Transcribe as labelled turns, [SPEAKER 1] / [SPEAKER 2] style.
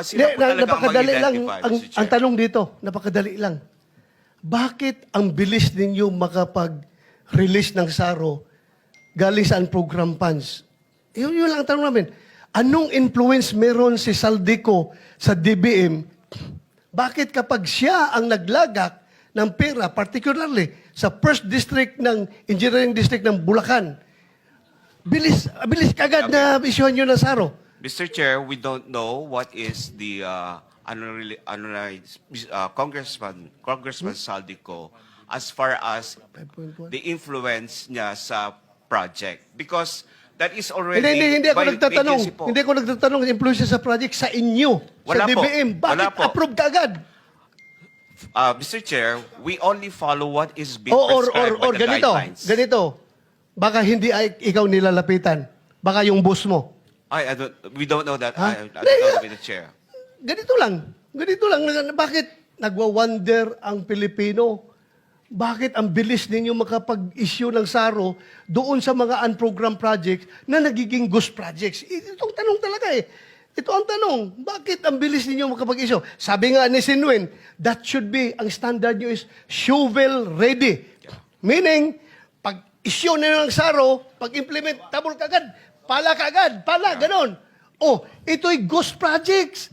[SPEAKER 1] Sila po talaga ang
[SPEAKER 2] Napakadali lang.
[SPEAKER 1] mag-identify,
[SPEAKER 2] Ang
[SPEAKER 1] Mr. Chair.
[SPEAKER 2] tanong dito, napakadali lang. Bakit ang bilis ninyo makapag-release ng SARO galing sa program funds? Yun lang ang tanong namin. Anong influence meron si Saldico sa DBM? Bakit kapag siya ang naglagak ng pera, particularly sa first district ng engineering district ng Bulacan, bilis kagad na isyuhan nyo ng SARO?
[SPEAKER 1] Mr. Chair, we don't know what is the Congressman Saldico as far as
[SPEAKER 2] 5.1.
[SPEAKER 1] the influence niya sa project. Because that is already
[SPEAKER 2] Hindi ako
[SPEAKER 1] by
[SPEAKER 2] nagtatanong.
[SPEAKER 1] agency po.
[SPEAKER 2] Hindi ako nagtatanong ng influence sa project sa inyo,
[SPEAKER 1] Wala
[SPEAKER 2] sa
[SPEAKER 1] po.
[SPEAKER 2] DBM.
[SPEAKER 1] Wala
[SPEAKER 2] Bakit
[SPEAKER 1] po.
[SPEAKER 2] approve ka agad?
[SPEAKER 1] Mr. Chair, we only follow what is being
[SPEAKER 2] Or
[SPEAKER 1] prescribed by the guidelines.
[SPEAKER 2] ganito. Baka hindi ay ikaw nilalapitan. Baka yung boss mo.
[SPEAKER 1] We don't know that.
[SPEAKER 2] Ha?
[SPEAKER 1] I don't know, Mr. Chair.
[SPEAKER 2] Ganito lang. Bakit nagwa-wonder ang Pilipino? Bakit ang bilis ninyo makapag-issue ng SARO doon sa mga unprogrammed projects na nagiging ghost projects? Itong tanong talaga eh. Ito ang tanong. Bakit ang bilis ninyo makapag-issue? Sabi nga ni Sinwin, that should be, ang standard nyo is shovel ready. Meaning, pag-issue na ng SARO, pag-implement, tabol kagad, pala kagad, ganon. Oh, ito'y ghost projects.